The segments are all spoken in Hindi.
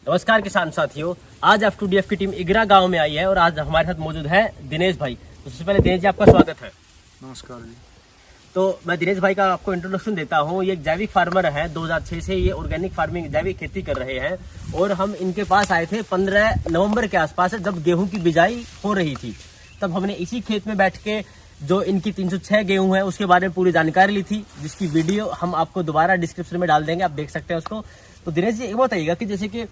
नमस्कार किसान साथियों, आज F2DF की टीम इगरा गांव में आई है और आज हमारे साथ मौजूद है दिनेश भाई। तो सबसे पहले दिनेश जी आपका स्वागत है। नमस्कार जी। तो मैं दिनेश भाई का आपको इंट्रोडक्शन देता हूँ। ये एक जैविक फार्मर है, 2006 से ये ऑर्गेनिक फार्मिंग जैविक खेती कर रहे हैं और हम इनके पास आए थे 15 नवंबर के आसपास, जब गेहूं की बिजाई हो रही थी। तब हमने इसी खेत में बैठ के जो इनकी 306 गेहूं है उसके बारे में पूरी जानकारी ली थी, जिसकी वीडियो हम आपको दोबारा डिस्क्रिप्शन में डाल देंगे, आप देख सकते हैं उसको। तो दिनेश जी एक बताइएगा कि जैसे कि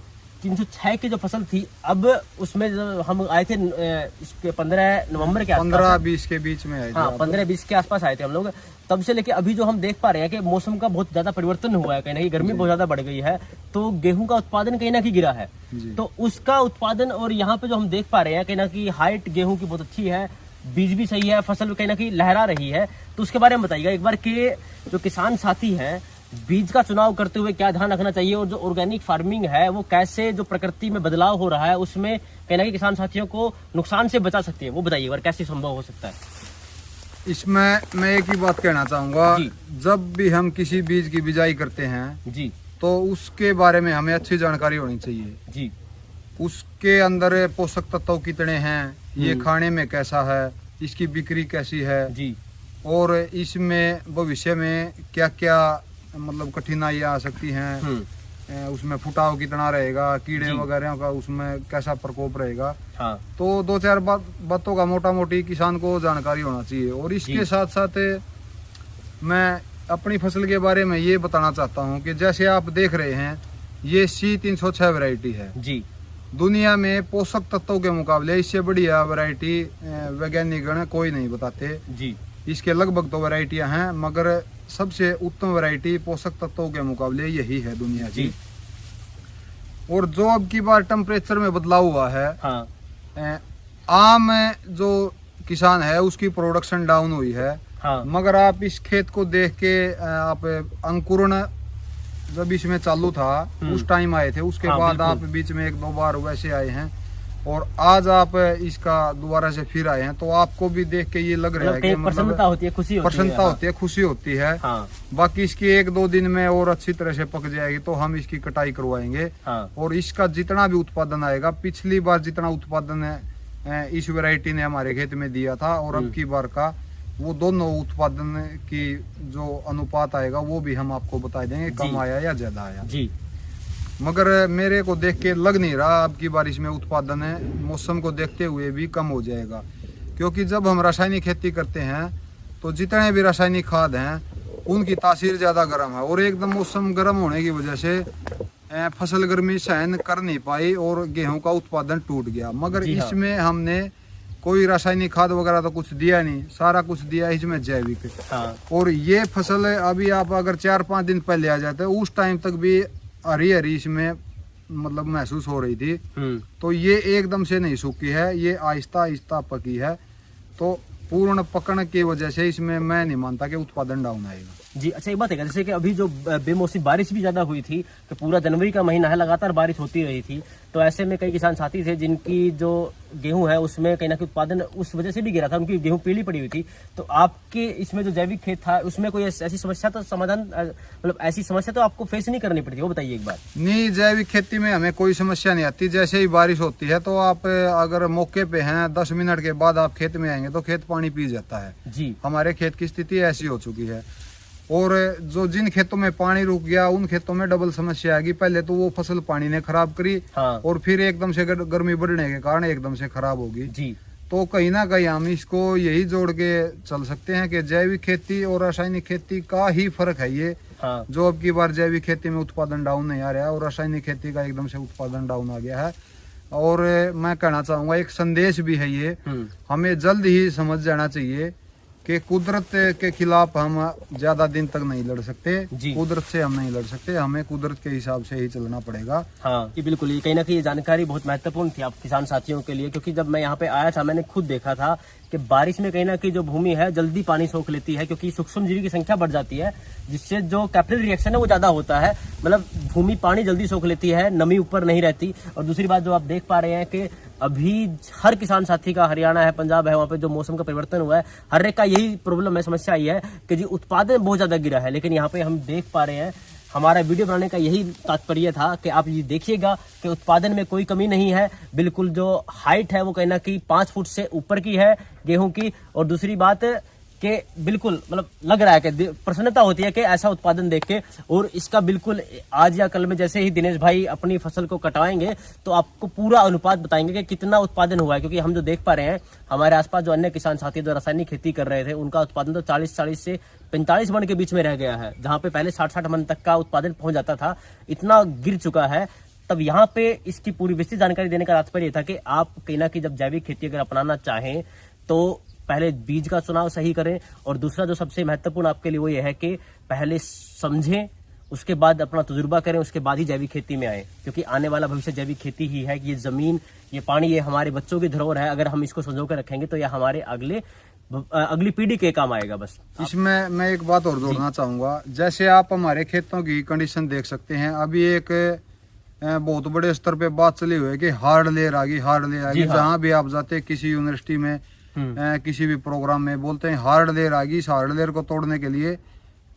306 की जो फसल थी, अब उसमें जो हम आए थे इसके 15 नवंबर के आसपास, 15-20 के बीच में आए थे। हाँ 15-20 के आसपास आए थे हम लोग। तब से लेके अभी जो हम देख पा रहे हैं कि मौसम का बहुत ज्यादा परिवर्तन हुआ है, कहीं ना कहीं गर्मी बहुत ज्यादा बढ़ गई है, तो गेहूं का उत्पादन कहीं ना कहीं गिरा है। तो उसका उत्पादन और यहाँ पे जो हम देख पा रहे हैं कहीं ना कहीं हाइट गेहूं की बहुत अच्छी है, बीज भी सही है, फसल कहीं ना कहीं लहरा रही है। तो उसके बारे में बताइएगा एक बार कि जो किसान साथी हैं, बीज का चुनाव करते हुए क्या ध्यान रखना चाहिए और जो ऑर्गेनिक फार्मिंग है वो कैसे जो प्रकृति में बदलाव हो रहा है उसमें कहीं ना कहीं किसान साथियों को नुकसान से बचा सकती है, वो बताइए एक बार कैसे संभव हो सकता है। इसमें मैं एक ही बात कहना चाहूंगा, जब भी हम किसी बीज की बिजाई करते हैं जी, तो उसके बारे में हमें अच्छी जानकारी होनी चाहिए जी। उसके अंदर पोषक तत्व कितने हैं, ये खाने में कैसा है, इसकी बिक्री कैसी है जी, और इसमें भविष्य में क्या क्या मतलब कठिनाइयां आ सकती हैं, उसमें फुटाव कितना रहेगा, कीड़े वगैरह का उसमें कैसा प्रकोप रहेगा। हाँ। तो 2-4 बातों का मोटा मोटी किसान को जानकारी होना चाहिए। और इसके साथ साथ मैं अपनी फसल के बारे में ये बताना चाहता हूँ कि जैसे आप देख रहे हैं ये C306 वैरायटी है जी। दुनिया में पोषक तत्वों के मुकाबले इससे बढ़िया वैरायटी वैज्ञानिक गण कोई नहीं बताते जी। इसके लगभग तो वैरायटियां हैं, मगर सबसे उत्तम वैरायटी पोषक तत्वों के मुकाबले यही है दुनिया की। और जो अब की बार टेम्परेचर में बदलाव हुआ है, हाँ। आम जो किसान है उसकी प्रोडक्शन डाउन हुई है, हाँ। मगर आप इस खेत को देख के आप अंकुरण जब इसमें चालू था उस टाइम आए थे, उसके बाद आप बीच में 1-2 बार वैसे आए हैं और आज आप इसका दोबारा से फिर आए हैं, तो आपको भी देख के ये लग रहा है कि प्रसन्नता होती है, खुशी होती है। हाँ। बाकी इसकी 1-2 दिन में और अच्छी तरह से पक जाएगी तो हम इसकी कटाई करवाएंगे। हाँ। और इसका जितना भी उत्पादन आएगा, पिछली बार जितना उत्पादन इस वैरायटी ने हमारे खेत में दिया था और अब की बार का वो दोनों उत्पादन की जो अनुपात आएगा वो भी हम आपको बता देंगे, कम आया या ज्यादा आया जी। मगर मेरे को देख के लग नहीं रहा अब की बारिश में उत्पादन है मौसम को देखते हुए भी कम हो जाएगा, क्योंकि जब हम रासायनिक खेती करते हैं तो जितने भी रासायनिक खाद हैं उनकी तासीर ज़्यादा गर्म है और एकदम मौसम गर्म होने की वजह से फसल गर्मी सहन कर नहीं पाई और गेहूं का उत्पादन टूट गया। मगर इसमें हमने कोई रासायनिक खाद वगैरह तो कुछ दिया नहीं, सारा कुछ दिया इसमें जैविक। हाँ। और ये फसल अभी आप अगर 4-5 दिन पहले आ जाते उस टाइम तक भी हरी हरी इसमें मतलब महसूस हो रही थी, तो ये एकदम से नहीं सूखी है, ये आहिस्ता आहिस्ता पकी है। तो पूर्ण पकने की वजह से इसमें मैं नहीं मानता कि उत्पादन डाउन आएगा जी। अच्छा एक बात है, जैसे कि अभी जो बेमौसमी बारिश भी ज्यादा हुई थी, तो पूरा जनवरी का महीना है, लगातार बारिश होती रही थी, तो ऐसे में कई किसान साथी थे जिनकी जो गेहूं है उसमें कहीं ना कहीं उत्पादन उस वजह से भी गिरा था, उनकी गेहूं पीली पड़ी हुई थी। तो आपके इसमें जो जैविक खेत था उसमें कोई ऐसी समस्या तो समाधान मतलब ऐसी समस्या तो आपको फेस नहीं करनी पड़ती, वो बताइए एक बार। नहीं, जैविक खेती में हमें कोई समस्या नहीं आती। जैसे ही बारिश होती है तो आप अगर मौके पे हैं 10 मिनट के बाद आप खेत में आएंगे तो खेत पानी पी जाता है जी। हमारे खेत की स्थिति ऐसी हो चुकी है। और जो जिन खेतों में पानी रुक गया उन खेतों में डबल समस्या आएगी, पहले तो वो फसल पानी ने खराब करी, हाँ। और फिर एकदम से गर्मी बढ़ने के कारण एकदम से खराब होगी जी। तो कहीं ना कहीं हम इसको यही जोड़ के चल सकते हैं कि जैविक खेती और रासायनिक खेती का ही फर्क है ये, हाँ। जो अब की बार जैविक खेती में उत्पादन डाउन नहीं आ रहा है और रासायनिक खेती का एकदम से उत्पादन डाउन आ गया है। और मैं कहना चाहूंगा एक संदेश भी है ये, हमें जल्द ही समझ जाना चाहिए कि कुदरत के खिलाफ हम ज्यादा दिन तक नहीं लड़ सकते, कुदरत से हम नहीं लड़ सकते, हमें कुदरत के हिसाब से ही चलना पड़ेगा। हाँ ये बिल्कुल, ये कहीं ना कहीं ये जानकारी बहुत महत्वपूर्ण थी आप किसान साथियों के लिए, क्योंकि जब मैं यहाँ पे आया था मैंने खुद देखा था कि बारिश में कहीं ना कहीं जो भूमि है जल्दी पानी सोख लेती है, क्योंकि सूक्ष्म जीवी की संख्या बढ़ जाती है, जिससे जो कैपिलरी रिएक्शन है वो ज्यादा होता है, मतलब भूमि पानी जल्दी सोख लेती है, नमी ऊपर नहीं रहती। और दूसरी बात जो आप देख पा रहे हैं कि अभी हर किसान साथी का, हरियाणा है, पंजाब है, वहाँ पे जो मौसम का परिवर्तन हुआ है, हर एक का यही प्रॉब्लम है, समस्या आई है कि जी उत्पादन बहुत ज्यादा गिरा है। लेकिन यहाँ पे हम देख पा रहे हैं हमारा वीडियो बनाने का यही तात्पर्य था कि आप ये देखिएगा कि उत्पादन में कोई कमी नहीं है। बिल्कुल जो हाइट है वो कहीं ना कहीं 5 फुट से ऊपर की है गेहूं की। और दूसरी बात कि बिल्कुल मतलब लग रहा है कि प्रसन्नता होती है कि ऐसा उत्पादन देख के। और इसका बिल्कुल आज या कल में जैसे ही दिनेश भाई अपनी फसल को कटवाएंगे तो आपको पूरा अनुपात बताएंगे कि कितना उत्पादन हुआ है। क्योंकि हम जो देख पा रहे हैं हमारे आसपास जो अन्य किसान साथी जो रासायनिक खेती कर रहे थे उनका उत्पादन तो 40 से 45 मन के बीच में रह गया है, जहाँ पे पहले 60 मन तक का उत्पादन पहुंच जाता था, इतना गिर चुका है। तब यहाँ पे इसकी पूरी विस्तृत जानकारी देने का तात्पर्य था कि आप कहीं ना कहीं जब जैविक खेती अगर अपनाना चाहें तो पहले बीज का चुनाव सही करें। और दूसरा जो सबसे महत्वपूर्ण आपके लिए वो ये है कि पहले समझें, उसके बाद अपना तजुर्बा करें, उसके बाद ही जैविक खेती में आए। क्योंकि आने वाला भविष्य जैविक खेती ही है कि ये जमीन, ये पानी, ये हमारे बच्चों की धरोहर है। अगर हम इसको संजो कर रखेंगे तो यह हमारे अगली पीढ़ी के काम आएगा। बस इसमें मैं एक बात और जोड़ना चाहूंगा। जैसे आप हमारे खेतों की कंडीशन देख सकते हैं, अभी एक बहुत बड़े स्तर पे बात चली हुई है कि हार्ड लेयर आ गई। जहाँ भी आप जाते किसी यूनिवर्सिटी में किसी भी प्रोग्राम में बोलते हैं हार्ड लेयर आ गई। इस हार्ड लेयर को तोड़ने के लिए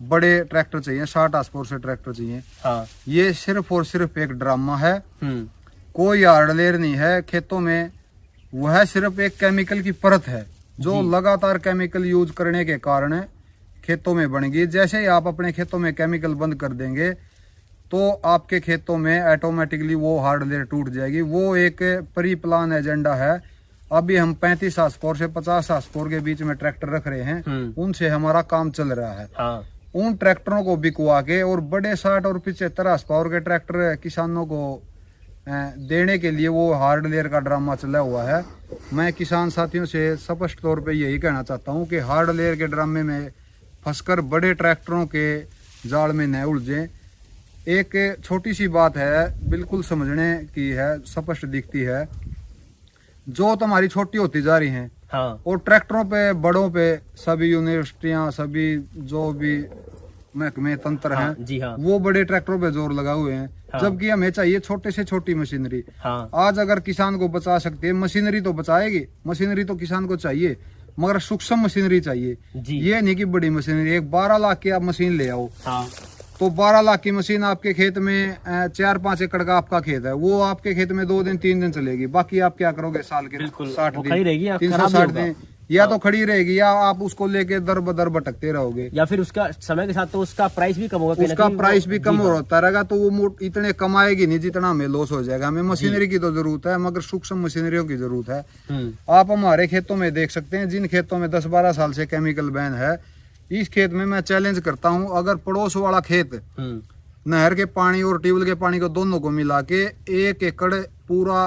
बड़े ट्रैक्टर चाहिए, 60 हार्स से ट्रैक्टर चाहिए। हाँ। ये सिर्फ और सिर्फ एक ड्रामा है, कोई हार्ड लेयर नहीं है खेतों में। वह सिर्फ एक केमिकल की परत है जो लगातार केमिकल यूज करने के कारण खेतों में बन गई। जैसे ही आप अपने खेतों में केमिकल बंद कर देंगे तो आपके खेतों में ऑटोमेटिकली वो हार्ड लेयर टूट जाएगी। वो एक प्री प्लान एजेंडा है। अभी हम 35 हार्स से 50 हार्स के बीच में ट्रैक्टर रख रहे हैं, उनसे हमारा काम चल रहा है। हाँ। उन ट्रैक्टरों को बिकवा के और बड़े 60 और 75 हार्स के ट्रैक्टर किसानों को देने के लिए वो हार्ड लेयर का ड्रामा चला हुआ है। मैं किसान साथियों से स्पष्ट तौर पे यही कहना चाहता हूँ कि हार्ड लेयर के ड्रामे में फंसकर बड़े ट्रैक्टरों के जाल में न उलझें। एक छोटी सी बात है, बिल्कुल समझने की है, स्पष्ट दिखती है, जो तुम्हारी छोटी होती जा रही हैं। हाँ। और ट्रैक्टरों पे, बड़ों पे, सभी यूनिवर्सिटियां, सभी जो भी महकमे तंत्र हैं, जी हाँ, वो बड़े ट्रैक्टरों पे जोर लगा हुए हैं। हाँ। जबकि हमें चाहिए छोटे से छोटी मशीनरी। हाँ। आज अगर किसान को बचा सकते हैं, मशीनरी तो बचाएगी, मशीनरी तो किसान को चाहिए, मगर सूक्ष्म मशीनरी चाहिए। ये नहीं कि बड़ी मशीनरी। एक 12 लाख की आप मशीन ले आओ। हाँ। तो 12 लाख की मशीन आपके खेत में 4-5 एकड़ का आपका खेत है, वो आपके खेत में 2 दिन 3 दिन चलेगी। बाकी आप क्या करोगे साल के 60 दिन, 360 दिन, या तो खड़ी रहेगी या आप उसको लेके दर बदर भटकते रहोगे। या फिर उसका समय के साथ तो उसका प्राइस भी कम होगा, उसका प्राइस भी कम होता रहेगा। तो वो इतने कमाएगी नहीं जितना हमें लॉस हो जाएगा। हमें मशीनरी की तो जरूरत है, मगर सूक्ष्म मशीनरियों की जरूरत है। आप हमारे खेतों में देख सकते हैं, जिन खेतों में 10-12 साल से केमिकल बैन है, इस खेत में मैं चैलेंज करता हूं, अगर पड़ोस वाला खेत नहर के पानी और ट्यूबवेल के पानी को दोनों को मिला के 1 एकड़ पूरा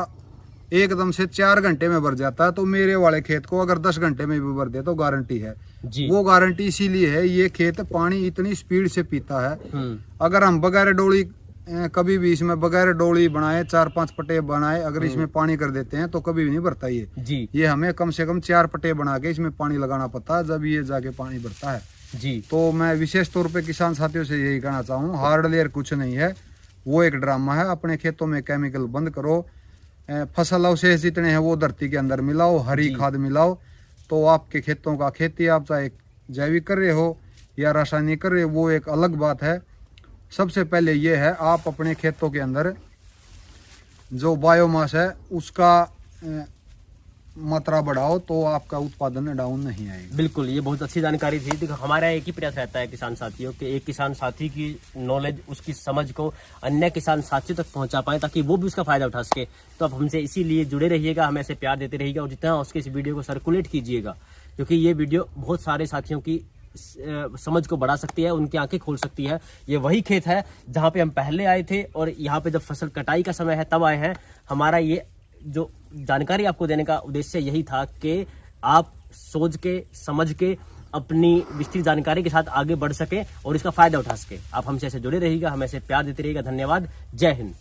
एकदम से 4 घंटे में भर जाता है, तो मेरे वाले खेत को अगर 10 घंटे में भी भर दे तो गारंटी है जी। वो गारंटी इसीलिए है, ये खेत पानी इतनी स्पीड से पीता है। अगर हम बगैर डोली, कभी भी इसमें बगैर डोली बनाए, 4-5 पट्टे बनाए, अगर इसमें पानी कर देते हैं तो कभी भी नहीं भरता ये जी। ये हमें कम से कम 4 पट्टे बना के इसमें पानी लगाना पड़ता है, जब ये जाके पानी भरता है जी। तो मैं विशेष तौर पे किसान साथियों से यही कहना चाहूँ, हार्ड लेयर कुछ नहीं है, वो एक ड्रामा है। अपने खेतों में केमिकल बंद करो, फसल अवशेष जितने हैं वो धरती के अंदर मिलाओ, हरी खाद मिलाओ, तो आपके खेतों का खेती, आप चाहे जैविक कर रहे हो या रासायनिक कर रहे हो, वो एक अलग बात है। सबसे पहले ये है, आप अपने खेतों के अंदर जो बायोमास है उसका मात्रा बढ़ाओ, तो आपका उत्पादन डाउन नहीं आएगा। बिल्कुल, ये बहुत अच्छी जानकारी थी। देखो, हमारा एक ही प्रयास रहता है किसान साथियों के, एक किसान साथी की नॉलेज, उसकी समझ को अन्य किसान साथियों तक पहुंचा पाए, ताकि वो भी उसका फायदा उठा सके। तो आप हमसे इसीलिए जुड़े रहिएगा, हमें ऐसे प्यार देते रहिएगा और जितना उसके इस वीडियो को सर्कुलेट कीजिएगा, क्योंकि ये वीडियो बहुत सारे साथियों की समझ को बढ़ा सकती है, उनकी आंखें खोल सकती है। ये वही खेत है जहाँ पे हम पहले आए थे और यहाँ पे जब फसल कटाई का समय है तब आए हैं। हमारा ये जो जानकारी आपको देने का उद्देश्य यही था कि आप सोच के, समझ के, अपनी विस्तृत जानकारी के साथ आगे बढ़ सके और इसका फायदा उठा सके। आप हमसे ऐसे जुड़े रहिएगा, हमें ऐसे प्यार देते रहिएगा। धन्यवाद। जय हिंद।